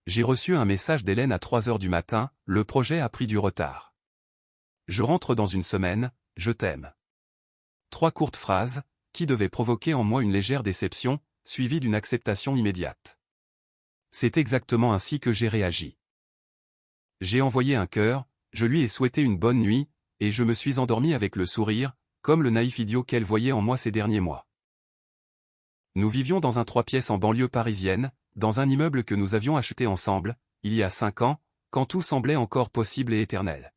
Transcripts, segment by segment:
J'ai reçu un message d'Hélène à 3 heures du matin, le projet a pris du retard. Je rentre dans une semaine, je t'aime. 3 courtes phrases, qui devaient provoquer en moi une légère déception, suivie d'une acceptation immédiate. C'est exactement ainsi que j'ai réagi. J'ai envoyé un cœur, je lui ai souhaité une bonne nuit, et je me suis endormi avec le sourire, comme le naïf idiot qu'elle voyait en moi ces derniers mois. Nous vivions dans un 3 pièces en banlieue parisienne, dans un immeuble que nous avions acheté ensemble, il y a 5 ans, quand tout semblait encore possible et éternel.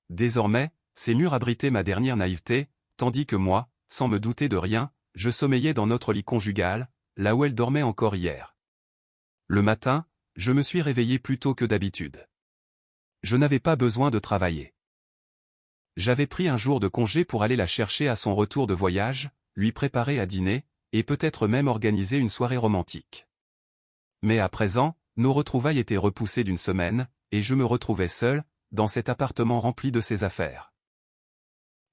Désormais, ces murs abritaient ma dernière naïveté, tandis que moi, sans me douter de rien, je sommeillais dans notre lit conjugal, là où elle dormait encore hier. Le matin, je me suis réveillé plus tôt que d'habitude. Je n'avais pas besoin de travailler. J'avais pris un jour de congé pour aller la chercher à son retour de voyage, lui préparer à dîner, et peut-être même organiser une soirée romantique. Mais à présent, nos retrouvailles étaient repoussées d'une semaine, et je me retrouvais seul, dans cet appartement rempli de ses affaires.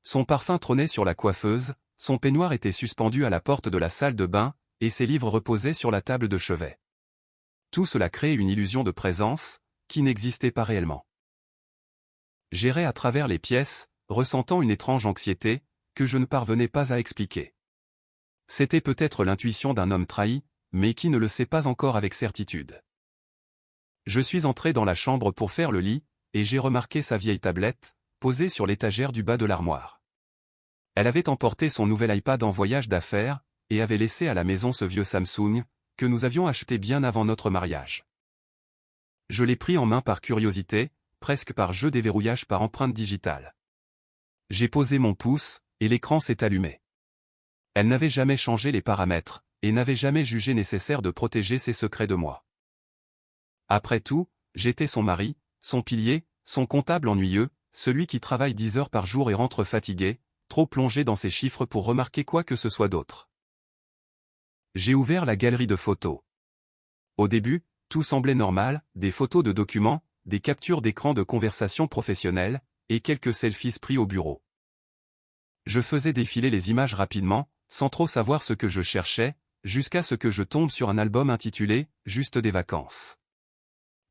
Son parfum trônait sur la coiffeuse, son peignoir était suspendu à la porte de la salle de bain, et ses livres reposaient sur la table de chevet. Tout cela créait une illusion de présence, qui n'existait pas réellement. J'errais à travers les pièces, ressentant une étrange anxiété, que je ne parvenais pas à expliquer. C'était peut-être l'intuition d'un homme trahi, mais qui ne le sait pas encore avec certitude. Je suis entré dans la chambre pour faire le lit, et j'ai remarqué sa vieille tablette, posée sur l'étagère du bas de l'armoire. Elle avait emporté son nouvel iPad en voyage d'affaires, et avait laissé à la maison ce vieux Samsung, que nous avions acheté bien avant notre mariage. Je l'ai pris en main par curiosité, presque par jeu déverrouillage par empreinte digitale. J'ai posé mon pouce, et l'écran s'est allumé. Elle n'avait jamais changé les paramètres, et n'avait jamais jugé nécessaire de protéger ses secrets de moi. Après tout, j'étais son mari, son pilier, son comptable ennuyeux, celui qui travaille 10 heures par jour et rentre fatigué, trop plongé dans ses chiffres pour remarquer quoi que ce soit d'autre. J'ai ouvert la galerie de photos. Au début, tout semblait normal, des photos de documents, des captures d'écran de conversations professionnelles, et quelques selfies pris au bureau. Je faisais défiler les images rapidement, sans trop savoir ce que je cherchais, jusqu'à ce que je tombe sur un album intitulé « Juste des vacances ».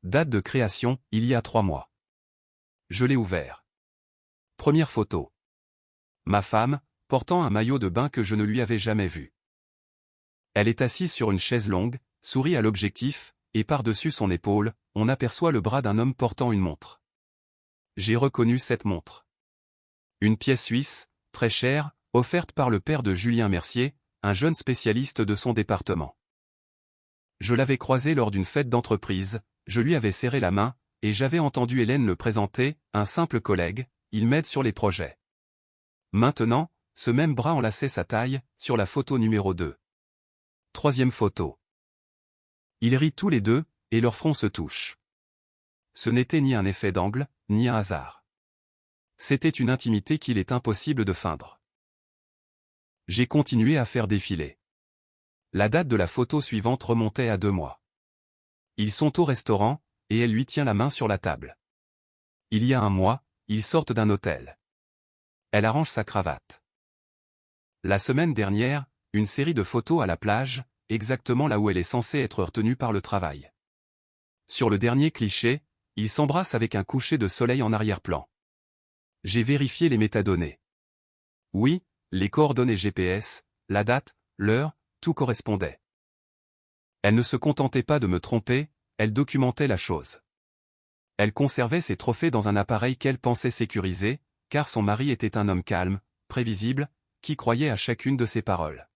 Date de création, il y a 3 mois. Je l'ai ouvert. Première photo. Ma femme, portant un maillot de bain que je ne lui avais jamais vu. Elle est assise sur une chaise longue, sourit à l'objectif, et par-dessus son épaule, on aperçoit le bras d'un homme portant une montre. J'ai reconnu cette montre. Une pièce suisse, très chère, offerte par le père de Julien Mercier, un jeune spécialiste de son département. Je l'avais croisé lors d'une fête d'entreprise, je lui avais serré la main, et j'avais entendu Hélène le présenter, un simple collègue, il m'aide sur les projets. Maintenant, ce même bras enlaçait sa taille, sur la photo numéro 2. Troisième photo. Ils rient tous les deux, et leurs fronts se touchent. Ce n'était ni un effet d'angle, ni un hasard. C'était une intimité qu'il est impossible de feindre. J'ai continué à faire défiler. La date de la photo suivante remontait à 2 mois. Ils sont au restaurant, et elle lui tient la main sur la table. Il y a 1 mois, ils sortent d'un hôtel. Elle arrange sa cravate. La semaine dernière, une série de photos à la plage, exactement là où elle est censée être retenue par le travail. Sur le dernier cliché, ils s'embrassent avec un coucher de soleil en arrière-plan. J'ai vérifié les métadonnées. Oui, les coordonnées GPS, la date, l'heure, tout correspondait. Elle ne se contentait pas de me tromper, elle documentait la chose. Elle conservait ses trophées dans un appareil qu'elle pensait sécurisé, car son mari était un homme calme, prévisible, qui croyait à chacune de ses paroles.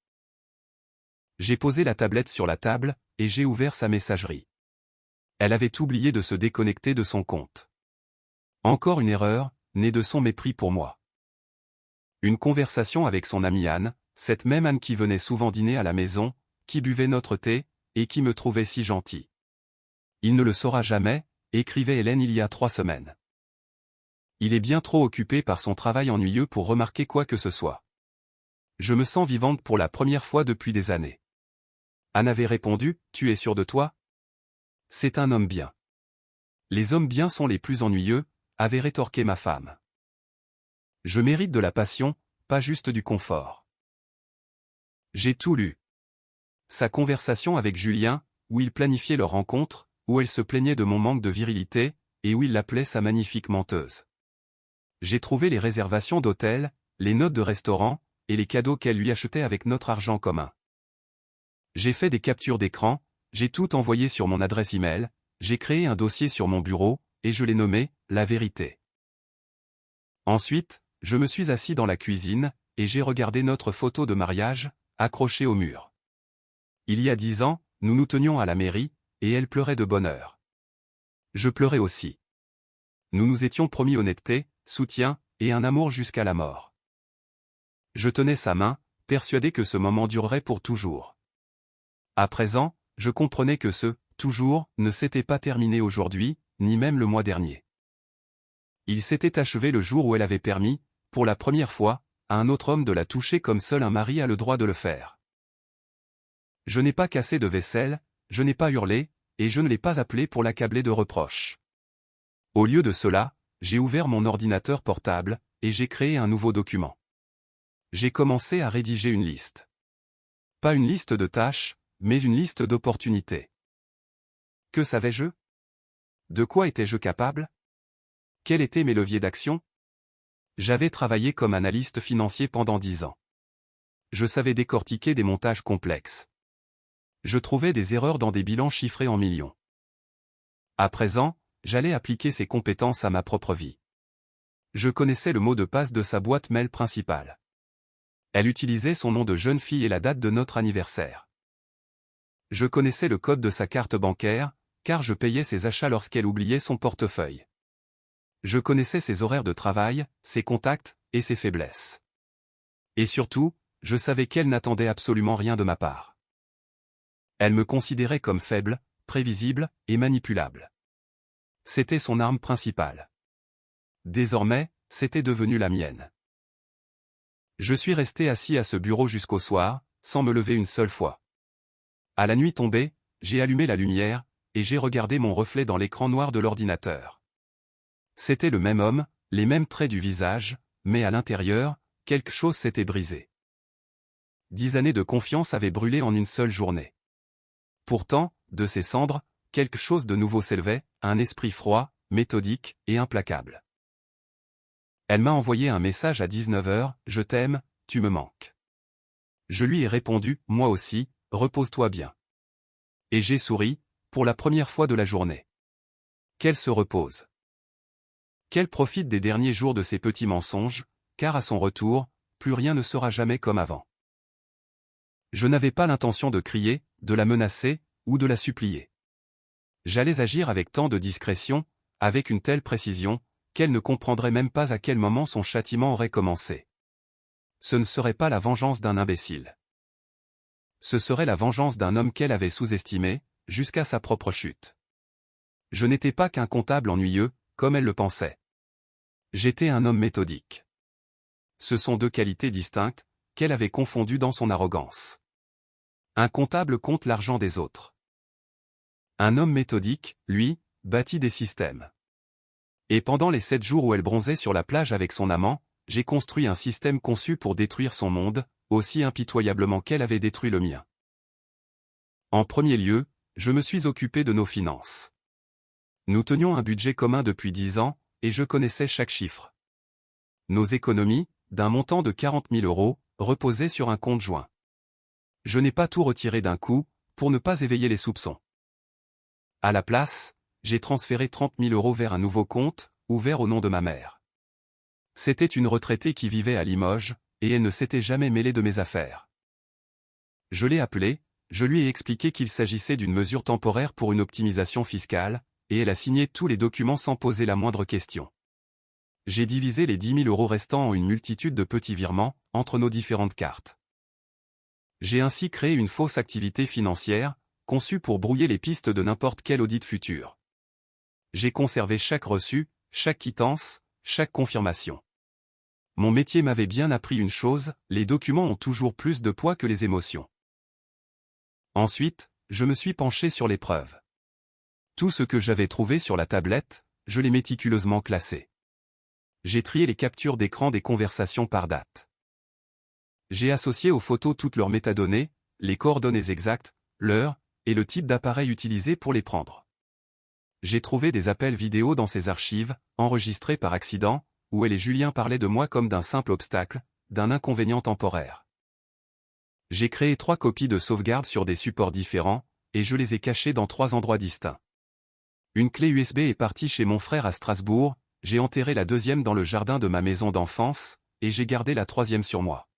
J'ai posé la tablette sur la table, et j'ai ouvert sa messagerie. Elle avait oublié de se déconnecter de son compte. Encore une erreur, née de son mépris pour moi. Une conversation avec son amie Anne, cette même Anne qui venait souvent dîner à la maison, qui buvait notre thé, et qui me trouvait si gentil. Il ne le saura jamais, écrivait Hélène il y a 3 semaines. Il est bien trop occupé par son travail ennuyeux pour remarquer quoi que ce soit. Je me sens vivante pour la première fois depuis des années. Anne avait répondu, « Tu es sûr de toi ? C'est un homme bien. » Les hommes bien sont les plus ennuyeux, avait rétorqué ma femme. Je mérite de la passion, pas juste du confort. J'ai tout lu. Sa conversation avec Julien, où ils planifiaient leur rencontre, où elle se plaignait de mon manque de virilité, et où il l'appelait sa magnifique menteuse. J'ai trouvé les réservations d'hôtel, les notes de restaurant, et les cadeaux qu'elle lui achetait avec notre argent commun. J'ai fait des captures d'écran, j'ai tout envoyé sur mon adresse email, j'ai créé un dossier sur mon bureau, et je l'ai nommé « La vérité ». Ensuite, je me suis assis dans la cuisine, et j'ai regardé notre photo de mariage, accrochée au mur. Il y a 10 ans, nous nous tenions à la mairie, et elle pleurait de bonheur. Je pleurais aussi. Nous nous étions promis honnêteté, soutien, et un amour jusqu'à la mort. Je tenais sa main, persuadé que ce moment durerait pour toujours. À présent, je comprenais que ce « toujours » ne s'était pas terminé aujourd'hui, ni même le mois dernier. Il s'était achevé le jour où elle avait permis, pour la première fois, à un autre homme de la toucher comme seul un mari a le droit de le faire. Je n'ai pas cassé de vaisselle, je n'ai pas hurlé, et je ne l'ai pas appelé pour l'accabler de reproches. Au lieu de cela, j'ai ouvert mon ordinateur portable, et j'ai créé un nouveau document. J'ai commencé à rédiger une liste. Pas une liste de tâches, mais une liste d'opportunités. Que savais-je? De quoi étais-je capable? Quels étaient mes leviers d'action? J'avais travaillé comme analyste financier pendant 10 ans. Je savais décortiquer des montages complexes. Je trouvais des erreurs dans des bilans chiffrés en millions. À présent, j'allais appliquer ces compétences à ma propre vie. Je connaissais le mot de passe de sa boîte mail principale. Elle utilisait son nom de jeune fille et la date de notre anniversaire. Je connaissais le code de sa carte bancaire, car je payais ses achats lorsqu'elle oubliait son portefeuille. Je connaissais ses horaires de travail, ses contacts, et ses faiblesses. Et surtout, je savais qu'elle n'attendait absolument rien de ma part. Elle me considérait comme faible, prévisible, et manipulable. C'était son arme principale. Désormais, c'était devenu la mienne. Je suis resté assis à ce bureau jusqu'au soir, sans me lever une seule fois. À la nuit tombée, j'ai allumé la lumière, et j'ai regardé mon reflet dans l'écran noir de l'ordinateur. C'était le même homme, les mêmes traits du visage, mais à l'intérieur, quelque chose s'était brisé. 10 années de confiance avaient brûlé en une seule journée. Pourtant, de ces cendres, quelque chose de nouveau s'élevait, un esprit froid, méthodique et implacable. Elle m'a envoyé un message à 19 h, « Je t'aime, tu me manques ». Je lui ai répondu, « Moi aussi, repose-toi bien ». Et j'ai souri, pour la première fois de la journée. Qu'elle se repose. Qu'elle profite des derniers jours de ses petits mensonges, car à son retour, plus rien ne sera jamais comme avant. Je n'avais pas l'intention de crier, de la menacer, ou de la supplier. J'allais agir avec tant de discrétion, avec une telle précision, qu'elle ne comprendrait même pas à quel moment son châtiment aurait commencé. Ce ne serait pas la vengeance d'un imbécile. Ce serait la vengeance d'un homme qu'elle avait sous-estimé, jusqu'à sa propre chute. Je n'étais pas qu'un comptable ennuyeux, comme elle le pensait. J'étais un homme méthodique. Ce sont deux qualités distinctes, qu'elle avait confondues dans son arrogance. Un comptable compte l'argent des autres. Un homme méthodique, lui, bâtit des systèmes. Et pendant les 7 jours où elle bronzait sur la plage avec son amant, j'ai construit un système conçu pour détruire son monde, aussi impitoyablement qu'elle avait détruit le mien. En premier lieu, je me suis occupé de nos finances. Nous tenions un budget commun depuis 10 ans, et je connaissais chaque chiffre. Nos économies, d'un montant de 40 000 €, reposaient sur un compte joint. Je n'ai pas tout retiré d'un coup, pour ne pas éveiller les soupçons. À la place, j'ai transféré 30 000 € vers un nouveau compte, ouvert au nom de ma mère. C'était une retraitée qui vivait à Limoges, et elle ne s'était jamais mêlée de mes affaires. Je l'ai appelée, je lui ai expliqué qu'il s'agissait d'une mesure temporaire pour une optimisation fiscale, et elle a signé tous les documents sans poser la moindre question. J'ai divisé les 10 000 € restants en une multitude de petits virements, entre nos différentes cartes. J'ai ainsi créé une fausse activité financière, conçue pour brouiller les pistes de n'importe quel audit futur. J'ai conservé chaque reçu, chaque quittance, chaque confirmation. Mon métier m'avait bien appris une chose, les documents ont toujours plus de poids que les émotions. Ensuite, je me suis penché sur les preuves. Tout ce que j'avais trouvé sur la tablette, je l'ai méticuleusement classé. J'ai trié les captures d'écran des conversations par date. J'ai associé aux photos toutes leurs métadonnées, les coordonnées exactes, l'heure, et le type d'appareil utilisé pour les prendre. J'ai trouvé des appels vidéo dans ses archives, enregistrés par accident, où elle et Julien parlaient de moi comme d'un simple obstacle, d'un inconvénient temporaire. J'ai créé 3 copies de sauvegarde sur des supports différents, et je les ai cachées dans 3 endroits distincts. Une clé USB est partie chez mon frère à Strasbourg, j'ai enterré la 2e dans le jardin de ma maison d'enfance, et j'ai gardé la 3e sur moi.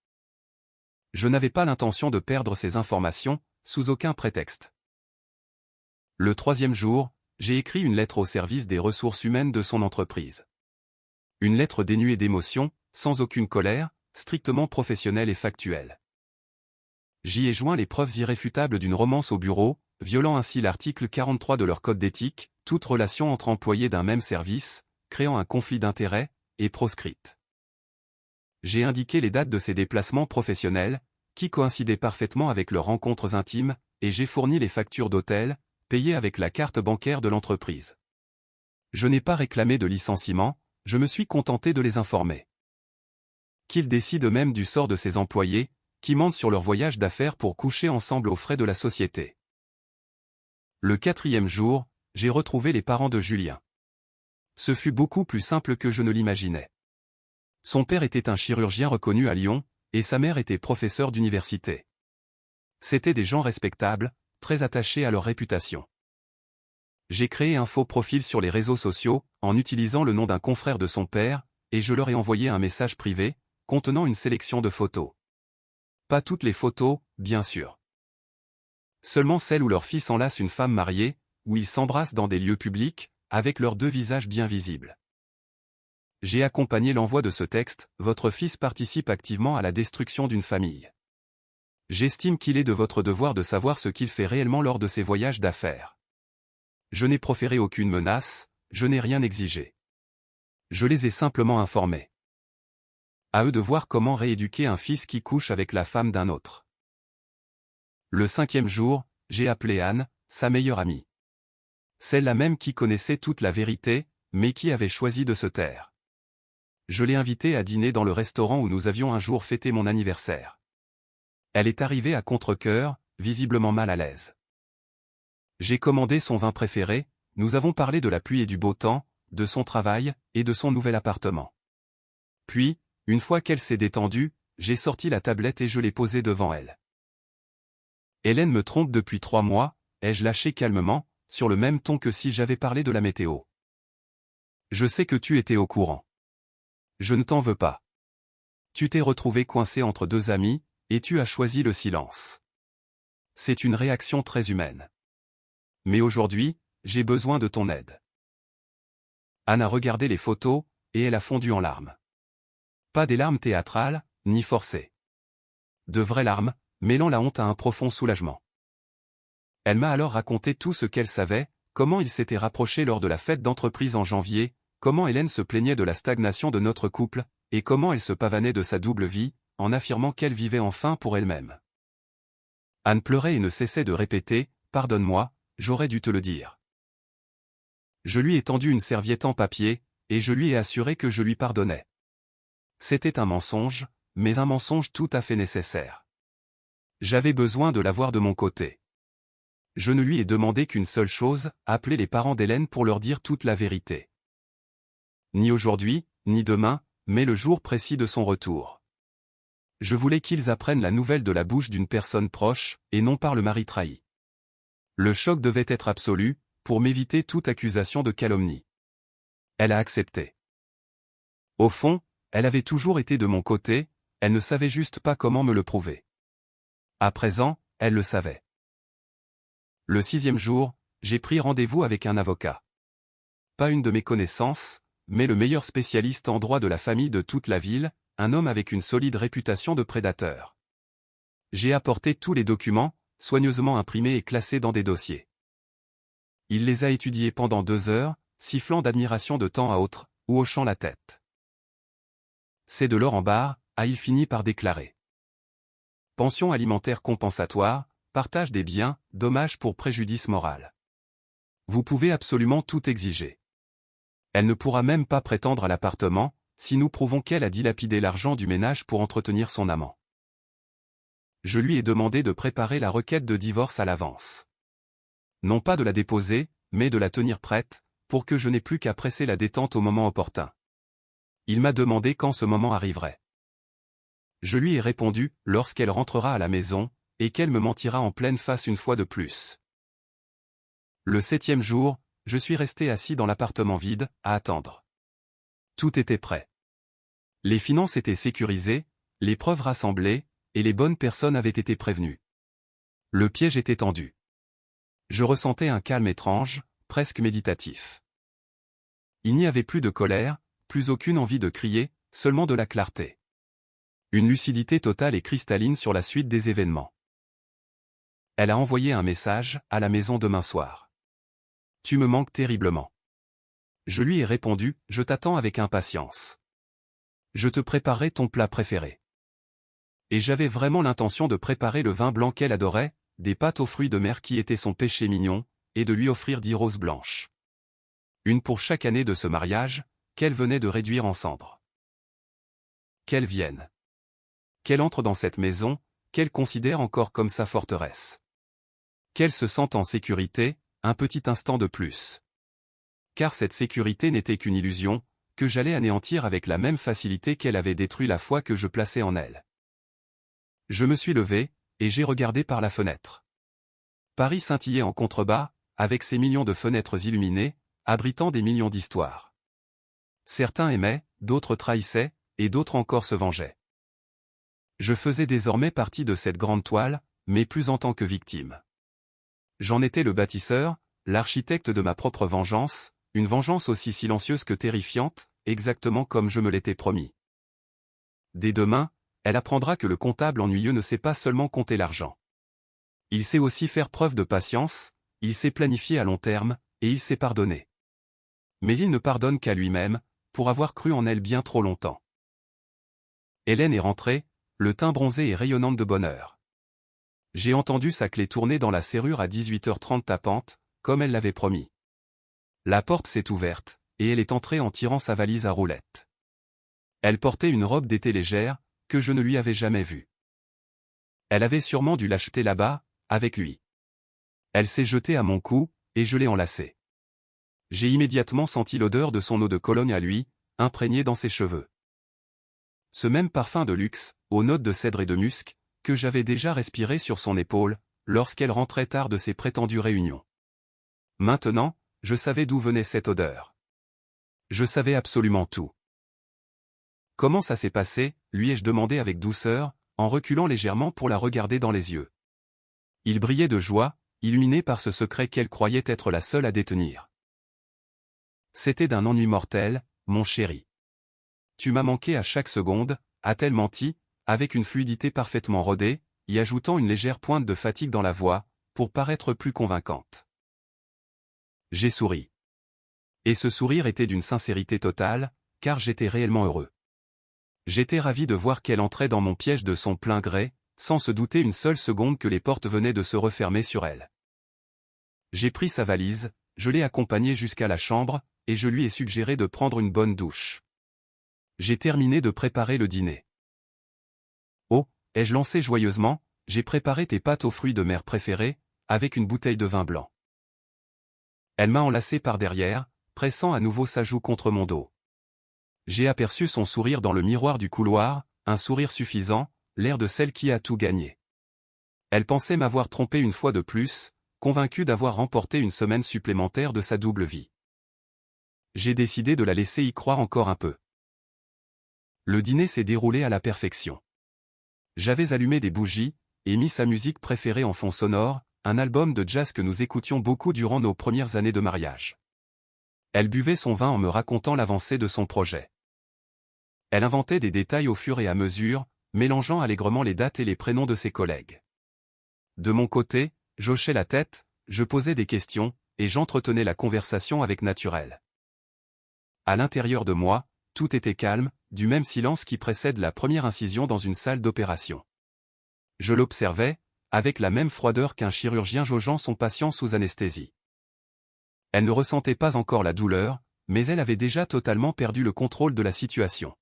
Je n'avais pas l'intention de perdre ces informations, sous aucun prétexte. Le 3e jour, j'ai écrit une lettre au service des ressources humaines de son entreprise. Une lettre dénuée d'émotion, sans aucune colère, strictement professionnelle et factuelle. J'y ai joint les preuves irréfutables d'une romance au bureau, violant ainsi l'article 43 de leur code d'éthique, toute relation entre employés d'un même service, créant un conflit d'intérêts, est proscrite. J'ai indiqué les dates de ces déplacements professionnels, qui coïncidaient parfaitement avec leurs rencontres intimes, et j'ai fourni les factures d'hôtel, payées avec la carte bancaire de l'entreprise. Je n'ai pas réclamé de licenciement, je me suis contenté de les informer. Qu'ils décident eux-mêmes du sort de ces employés, qui mentent sur leur voyage d'affaires pour coucher ensemble aux frais de la société. Le 4e jour, j'ai retrouvé les parents de Julien. Ce fut beaucoup plus simple que je ne l'imaginais. Son père était un chirurgien reconnu à Lyon, et sa mère était professeure d'université. C'étaient des gens respectables, très attachés à leur réputation. J'ai créé un faux profil sur les réseaux sociaux, en utilisant le nom d'un confrère de son père, et je leur ai envoyé un message privé, contenant une sélection de photos. Pas toutes les photos, bien sûr. Seulement celles où leur fils enlace une femme mariée, où ils s'embrassent dans des lieux publics, avec leurs 2 visages bien visibles. J'ai accompagné l'envoi de ce texte, votre fils participe activement à la destruction d'une famille. J'estime qu'il est de votre devoir de savoir ce qu'il fait réellement lors de ses voyages d'affaires. Je n'ai proféré aucune menace, je n'ai rien exigé. Je les ai simplement informés. À eux de voir comment rééduquer un fils qui couche avec la femme d'un autre. Le 5e jour, j'ai appelé Anne, sa meilleure amie. Celle-là même qui connaissait toute la vérité, mais qui avait choisi de se taire. Je l'ai invitée à dîner dans le restaurant où nous avions un jour fêté mon anniversaire. Elle est arrivée à contre-cœur, visiblement mal à l'aise. J'ai commandé son vin préféré, nous avons parlé de la pluie et du beau temps, de son travail, et de son nouvel appartement. Puis, une fois qu'elle s'est détendue, j'ai sorti la tablette et je l'ai posée devant elle. Hélène me trompe depuis 3 mois, ai-je lâché calmement, sur le même ton que si j'avais parlé de la météo. Je sais que tu étais au courant. Je ne t'en veux pas. Tu t'es retrouvé coincé entre 2 amis, et tu as choisi le silence. C'est une réaction très humaine. Mais aujourd'hui, j'ai besoin de ton aide. Anne a regardé les photos, et elle a fondu en larmes. Pas des larmes théâtrales, ni forcées. De vraies larmes, mêlant la honte à un profond soulagement. Elle m'a alors raconté tout ce qu'elle savait, comment il s'était rapproché lors de la fête d'entreprise en janvier, comment Hélène se plaignait de la stagnation de notre couple, et comment elle se pavanait de sa double vie, en affirmant qu'elle vivait enfin pour elle-même. Anne pleurait et ne cessait de répéter « Pardonne-moi, j'aurais dû te le dire ». Je lui ai tendu une serviette en papier, et je lui ai assuré que je lui pardonnais. C'était un mensonge, mais un mensonge tout à fait nécessaire. J'avais besoin de l'avoir de mon côté. Je ne lui ai demandé qu'une seule chose, appeler les parents d'Hélène pour leur dire toute la vérité. Ni aujourd'hui, ni demain, mais le jour précis de son retour. Je voulais qu'ils apprennent la nouvelle de la bouche d'une personne proche, et non par le mari trahi. Le choc devait être absolu, pour m'éviter toute accusation de calomnie. Elle a accepté. Au fond, elle avait toujours été de mon côté, elle ne savait juste pas comment me le prouver. À présent, elle le savait. Le 6e jour, j'ai pris rendez-vous avec un avocat. Pas une de mes connaissances, mais le meilleur spécialiste en droit de la famille de toute la ville, un homme avec une solide réputation de prédateur. J'ai apporté tous les documents, soigneusement imprimés et classés dans des dossiers. Il les a étudiés pendant 2 heures, sifflant d'admiration de temps à autre, ou hochant la tête. C'est de l'or en barre, a-t-il fini par déclarer. Pension alimentaire compensatoire, partage des biens, dommages pour préjudice moral. Vous pouvez absolument tout exiger. Elle ne pourra même pas prétendre à l'appartement, si nous prouvons qu'elle a dilapidé l'argent du ménage pour entretenir son amant. Je lui ai demandé de préparer la requête de divorce à l'avance. Non pas de la déposer, mais de la tenir prête, pour que je n'ai plus qu'à presser la détente au moment opportun. Il m'a demandé quand ce moment arriverait. Je lui ai répondu, lorsqu'elle rentrera à la maison, et qu'elle me mentira en pleine face une fois de plus. Le 7e jour, je suis resté assis dans l'appartement vide, à attendre. Tout était prêt. Les finances étaient sécurisées, les preuves rassemblées, et les bonnes personnes avaient été prévenues. Le piège était tendu. Je ressentais un calme étrange, presque méditatif. Il n'y avait plus de colère, plus aucune envie de crier, seulement de la clarté. Une lucidité totale et cristalline sur la suite des événements. Elle a envoyé un message, à la maison demain soir. Tu me manques terriblement. Je lui ai répondu, je t'attends avec impatience. Je te préparerai ton plat préféré. Et j'avais vraiment l'intention de préparer le vin blanc qu'elle adorait, des pâtes aux fruits de mer qui étaient son péché mignon, et de lui offrir 10 roses blanches. Une pour chaque année de ce mariage, qu'elle venait de réduire en cendres. Qu'elle vienne. Qu'elle entre dans cette maison, qu'elle considère encore comme sa forteresse. Qu'elle se sente en sécurité, un petit instant de plus. Car cette sécurité n'était qu'une illusion, que j'allais anéantir avec la même facilité qu'elle avait détruit la foi que je plaçais en elle. Je me suis levé, et j'ai regardé par la fenêtre. Paris scintillait en contrebas, avec ses millions de fenêtres illuminées, abritant des millions d'histoires. Certains aimaient, d'autres trahissaient, et d'autres encore se vengeaient. Je faisais désormais partie de cette grande toile, mais plus en tant que victime. J'en étais le bâtisseur, l'architecte de ma propre vengeance, une vengeance aussi silencieuse que terrifiante, exactement comme je me l'étais promis. Dès demain, elle apprendra que le comptable ennuyeux ne sait pas seulement compter l'argent. Il sait aussi faire preuve de patience, il sait planifier à long terme, et il sait pardonner. Mais il ne pardonne qu'à lui-même, pour avoir cru en elle bien trop longtemps. Hélène est rentrée, le teint bronzé et rayonnante de bonheur. J'ai entendu sa clé tourner dans la serrure à 18h30 tapante, comme elle l'avait promis. La porte s'est ouverte, et elle est entrée en tirant sa valise à roulettes. Elle portait une robe d'été légère, que je ne lui avais jamais vue. Elle avait sûrement dû l'acheter là-bas, avec lui. Elle s'est jetée à mon cou, et je l'ai enlacée. J'ai immédiatement senti l'odeur de son eau de Cologne à lui, imprégnée dans ses cheveux. Ce même parfum de luxe, aux notes de cèdre et de musc, que j'avais déjà respiré sur son épaule, lorsqu'elle rentrait tard de ses prétendues réunions. Maintenant, je savais d'où venait cette odeur. Je savais absolument tout. Comment ça s'est passé, lui ai-je demandé avec douceur, en reculant légèrement pour la regarder dans les yeux. Il brillait de joie, illuminé par ce secret qu'elle croyait être la seule à détenir. C'était d'un ennui mortel, mon chéri. Tu m'as manqué à chaque seconde, a-t-elle menti, avec une fluidité parfaitement rodée, y ajoutant une légère pointe de fatigue dans la voix, pour paraître plus convaincante. J'ai souri. Et ce sourire était d'une sincérité totale, car j'étais réellement heureux. J'étais ravi de voir qu'elle entrait dans mon piège de son plein gré, sans se douter une seule seconde que les portes venaient de se refermer sur elle. J'ai pris sa valise, je l'ai accompagnée jusqu'à la chambre, et je lui ai suggéré de prendre une bonne douche. J'ai terminé de préparer le dîner. Oh, ai-je lancé joyeusement, j'ai préparé tes pâtes aux fruits de mer préférées, avec une bouteille de vin blanc. Elle m'a enlacé par derrière, pressant à nouveau sa joue contre mon dos. J'ai aperçu son sourire dans le miroir du couloir, un sourire suffisant, l'air de celle qui a tout gagné. Elle pensait m'avoir trompé une fois de plus, convaincue d'avoir remporté une semaine supplémentaire de sa double vie. J'ai décidé de la laisser y croire encore un peu. Le dîner s'est déroulé à la perfection. J'avais allumé des bougies, et mis sa musique préférée en fond sonore, un album de jazz que nous écoutions beaucoup durant nos premières années de mariage. Elle buvait son vin en me racontant l'avancée de son projet. Elle inventait des détails au fur et à mesure, mélangeant allègrement les dates et les prénoms de ses collègues. De mon côté, j'hochais la tête, je posais des questions, et j'entretenais la conversation avec naturel. À l'intérieur de moi, tout était calme, du même silence qui précède la première incision dans une salle d'opération. Je l'observais, avec la même froideur qu'un chirurgien jaugeant son patient sous anesthésie. Elle ne ressentait pas encore la douleur, mais elle avait déjà totalement perdu le contrôle de la situation.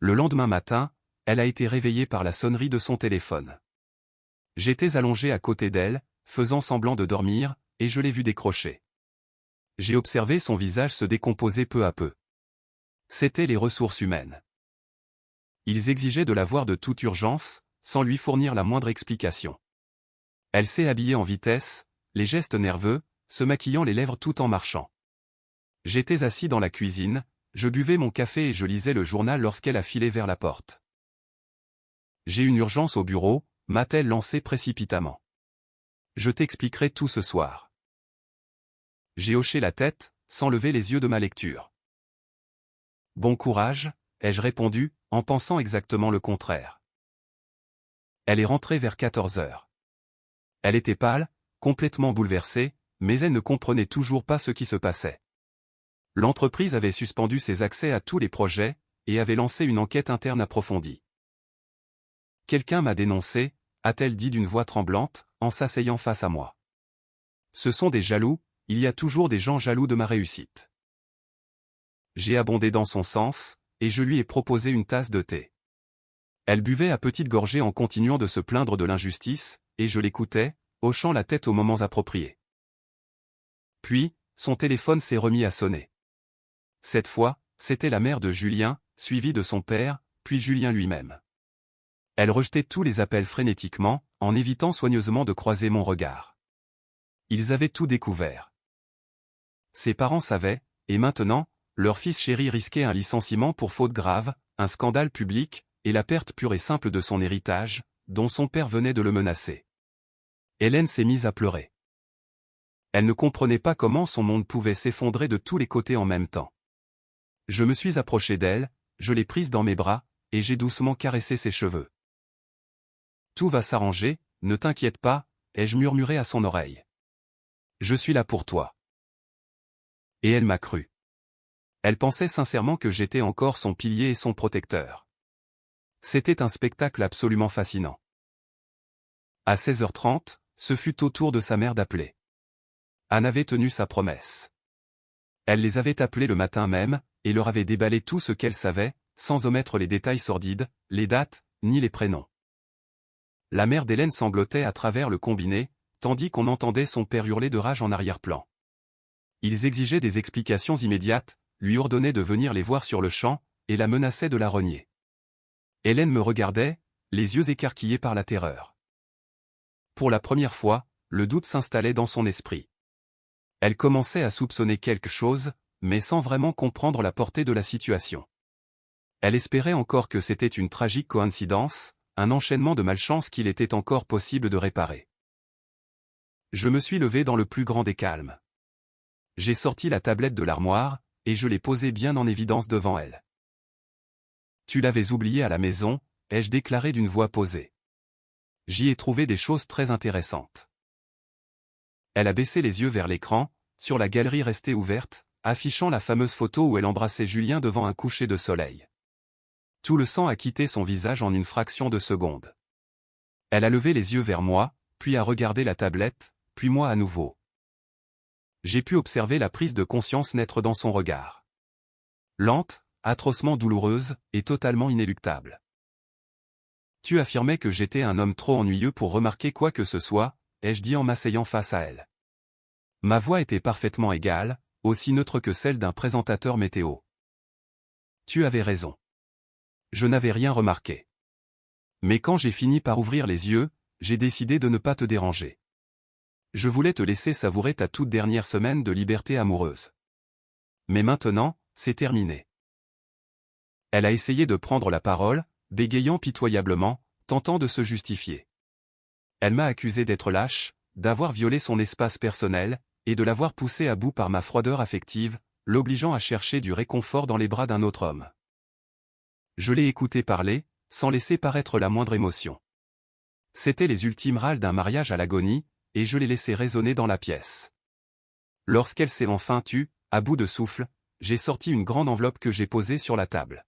Le lendemain matin, elle a été réveillée par la sonnerie de son téléphone. J'étais allongé à côté d'elle, faisant semblant de dormir, et je l'ai vu décrocher. J'ai observé son visage se décomposer peu à peu. C'étaient les ressources humaines. Ils exigeaient de la voir de toute urgence, sans lui fournir la moindre explication. Elle s'est habillée en vitesse, les gestes nerveux, se maquillant les lèvres tout en marchant. J'étais assis dans la cuisine, je buvais mon café et je lisais le journal lorsqu'elle a filé vers la porte. J'ai une urgence au bureau, m'a-t-elle lancé précipitamment. Je t'expliquerai tout ce soir. J'ai hoché la tête, sans lever les yeux de ma lecture. Bon courage, ai-je répondu, en pensant exactement le contraire. Elle est rentrée vers 14 heures. Elle était pâle, complètement bouleversée, mais elle ne comprenait toujours pas ce qui se passait. L'entreprise avait suspendu ses accès à tous les projets, et avait lancé une enquête interne approfondie. Quelqu'un m'a dénoncé, a-t-elle dit d'une voix tremblante, en s'asseyant face à moi. Ce sont des jaloux, il y a toujours des gens jaloux de ma réussite. J'ai abondé dans son sens, et je lui ai proposé une tasse de thé. Elle buvait à petites gorgées en continuant de se plaindre de l'injustice, et je l'écoutais, hochant la tête aux moments appropriés. Puis, son téléphone s'est remis à sonner. Cette fois, c'était la mère de Julien, suivie de son père, puis Julien lui-même. Elle rejetait tous les appels frénétiquement, en évitant soigneusement de croiser mon regard. Ils avaient tout découvert. Ses parents savaient, et maintenant, leur fils chéri risquait un licenciement pour faute grave, un scandale public, et la perte pure et simple de son héritage, dont son père venait de le menacer. Hélène s'est mise à pleurer. Elle ne comprenait pas comment son monde pouvait s'effondrer de tous les côtés en même temps. Je me suis approché d'elle, je l'ai prise dans mes bras, et j'ai doucement caressé ses cheveux. Tout va s'arranger, ne t'inquiète pas, ai-je murmuré à son oreille. Je suis là pour toi. Et elle m'a cru. Elle pensait sincèrement que j'étais encore son pilier et son protecteur. C'était un spectacle absolument fascinant. À 16h30, ce fut au tour de sa mère d'appeler. Anne avait tenu sa promesse. Elle les avait appelés le matin même, et leur avait déballé tout ce qu'elle savait, sans omettre les détails sordides, les dates, ni les prénoms. La mère d'Hélène sanglotait à travers le combiné, tandis qu'on entendait son père hurler de rage en arrière-plan. Ils exigeaient des explications immédiates, lui ordonnaient de venir les voir sur le champ, et la menaçaient de la renier. Hélène me regardait, les yeux écarquillés par la terreur. Pour la première fois, le doute s'installait dans son esprit. Elle commençait à soupçonner quelque chose, mais sans vraiment comprendre la portée de la situation. Elle espérait encore que c'était une tragique coïncidence, un enchaînement de malchance qu'il était encore possible de réparer. Je me suis levé dans le plus grand des calmes. J'ai sorti la tablette de l'armoire, et je l'ai posée bien en évidence devant elle. Tu l'avais oubliée à la maison, ai-je déclaré d'une voix posée. J'y ai trouvé des choses très intéressantes. Elle a baissé les yeux vers l'écran, sur la galerie restée ouverte, affichant la fameuse photo où elle embrassait Julien devant un coucher de soleil. Tout le sang a quitté son visage en une fraction de seconde. Elle a levé les yeux vers moi, puis a regardé la tablette, puis moi à nouveau. J'ai pu observer la prise de conscience naître dans son regard. Lente, atrocement douloureuse, et totalement inéluctable. Tu affirmais que j'étais un homme trop ennuyeux pour remarquer quoi que ce soit, ai-je dit en m'asseyant face à elle. Ma voix était parfaitement égale, aussi neutre que celle d'un présentateur météo. Tu avais raison. Je n'avais rien remarqué. Mais quand j'ai fini par ouvrir les yeux, j'ai décidé de ne pas te déranger. Je voulais te laisser savourer ta toute dernière semaine de liberté amoureuse. Mais maintenant, c'est terminé. Elle a essayé de prendre la parole, bégayant pitoyablement, tentant de se justifier. Elle m'a accusé d'être lâche, d'avoir violé son espace personnel, et de l'avoir poussé à bout par ma froideur affective, l'obligeant à chercher du réconfort dans les bras d'un autre homme. Je l'ai écouté parler, sans laisser paraître la moindre émotion. C'étaient les ultimes râles d'un mariage à l'agonie, et je l'ai laissé résonner dans la pièce. Lorsqu'elle s'est enfin tue, à bout de souffle, j'ai sorti une grande enveloppe que j'ai posée sur la table.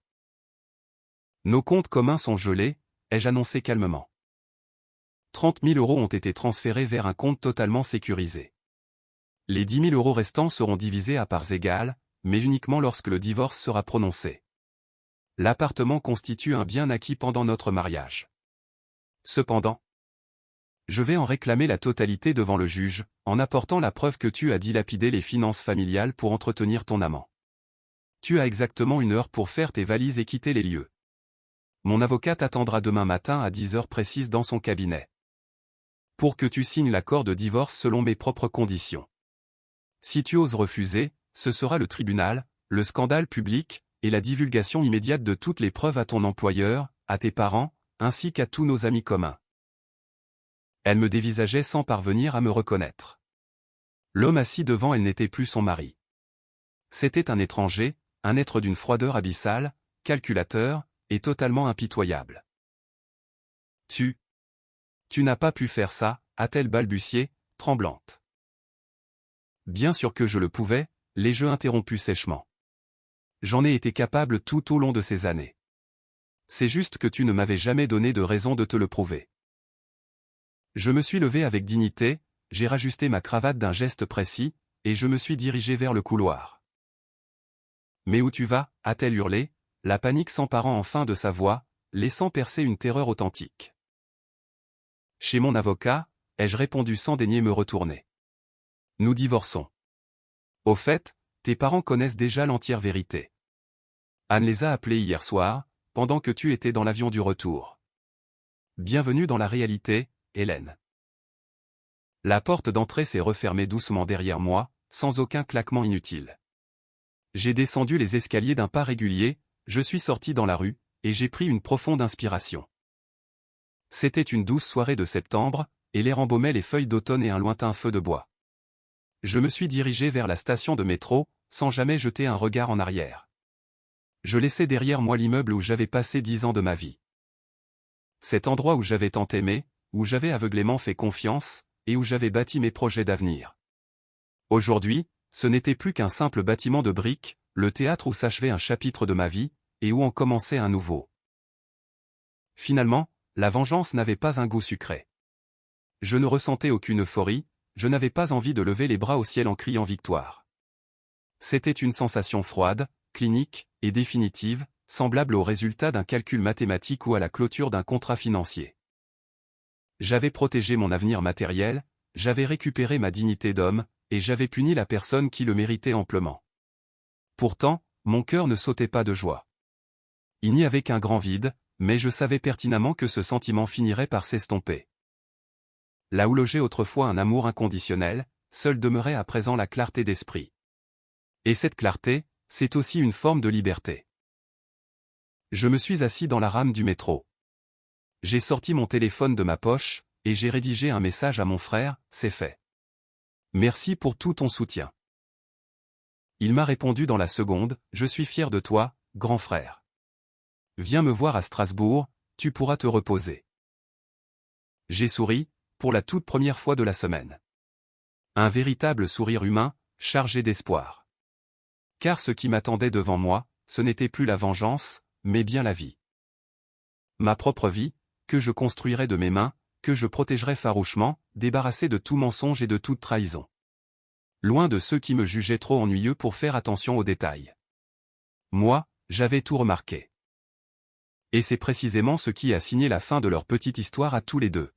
Nos comptes communs sont gelés, ai-je annoncé calmement. 30 000 € ont été transférés vers un compte totalement sécurisé. Les 10 000 € restants seront divisés à parts égales, mais uniquement lorsque le divorce sera prononcé. L'appartement constitue un bien acquis pendant notre mariage. Cependant, Je vais en réclamer la totalité devant le juge, en apportant la preuve que tu as dilapidé les finances familiales pour entretenir ton amant. Tu as exactement 1 heure pour faire tes valises et quitter les lieux. Mon avocat t'attendra demain matin à 10 heures précises dans son cabinet. Pour que tu signes l'accord de divorce selon mes propres conditions. Si tu oses refuser, ce sera le tribunal, le scandale public, et la divulgation immédiate de toutes les preuves à ton employeur, à tes parents, ainsi qu'à tous nos amis communs. Elle me dévisageait sans parvenir à me reconnaître. L'homme assis devant elle n'était plus son mari. C'était un étranger, un être d'une froideur abyssale, calculateur, et totalement impitoyable. Tu n'as pas pu faire ça, a-t-elle balbutié, tremblante. Bien sûr que je le pouvais, l'ai-je interrompu sèchement. J'en ai été capable tout au long de ces années. C'est juste que tu ne m'avais jamais donné de raison de te le prouver. Je me suis levé avec dignité, j'ai rajusté ma cravate d'un geste précis, et je me suis dirigé vers le couloir. Mais où tu vas, a-t-elle hurlé, la panique s'emparant enfin de sa voix, laissant percer une terreur authentique. Chez mon avocat, ai-je répondu sans daigner me retourner. Nous divorçons. Au fait, tes parents connaissent déjà l'entière vérité. Anne les a appelés hier soir, pendant que tu étais dans l'avion du retour. Bienvenue dans la réalité, Hélène. La porte d'entrée s'est refermée doucement derrière moi, sans aucun claquement inutile. J'ai descendu les escaliers d'un pas régulier, je suis sorti dans la rue, et j'ai pris une profonde inspiration. C'était une douce soirée de septembre, et l'air embaumait les feuilles d'automne et un lointain feu de bois. Je me suis dirigé vers la station de métro, sans jamais jeter un regard en arrière. Je laissais derrière moi l'immeuble où j'avais passé 10 ans de ma vie. Cet endroit où j'avais tant aimé, où j'avais aveuglément fait confiance, et où j'avais bâti mes projets d'avenir. Aujourd'hui, ce n'était plus qu'un simple bâtiment de briques, le théâtre où s'achevait un chapitre de ma vie, et où en commençait un nouveau. Finalement, la vengeance n'avait pas un goût sucré. Je ne ressentais aucune euphorie, je n'avais pas envie de lever les bras au ciel en criant victoire. C'était une sensation froide, clinique, et définitive, semblable au résultat d'un calcul mathématique ou à la clôture d'un contrat financier. J'avais protégé mon avenir matériel, j'avais récupéré ma dignité d'homme, et j'avais puni la personne qui le méritait amplement. Pourtant, mon cœur ne sautait pas de joie. Il n'y avait qu'un grand vide, mais je savais pertinemment que ce sentiment finirait par s'estomper. Là où logeait autrefois un amour inconditionnel, seule demeurait à présent la clarté d'esprit. Et cette clarté, c'est aussi une forme de liberté. Je me suis assis dans la rame du métro. J'ai sorti mon téléphone de ma poche, et j'ai rédigé un message à mon frère, c'est fait. Merci pour tout ton soutien. Il m'a répondu dans la seconde, je suis fier de toi, grand frère. Viens me voir à Strasbourg, tu pourras te reposer. J'ai souri, pour la toute première fois de la semaine. Un véritable sourire humain, chargé d'espoir. Car ce qui m'attendait devant moi, ce n'était plus la vengeance, mais bien la vie. Ma propre vie, que je construirais de mes mains, que je protégerais farouchement, débarrassé de tout mensonge et de toute trahison. Loin de ceux qui me jugeaient trop ennuyeux pour faire attention aux détails. Moi, j'avais tout remarqué. Et c'est précisément ce qui a signé la fin de leur petite histoire à tous les deux.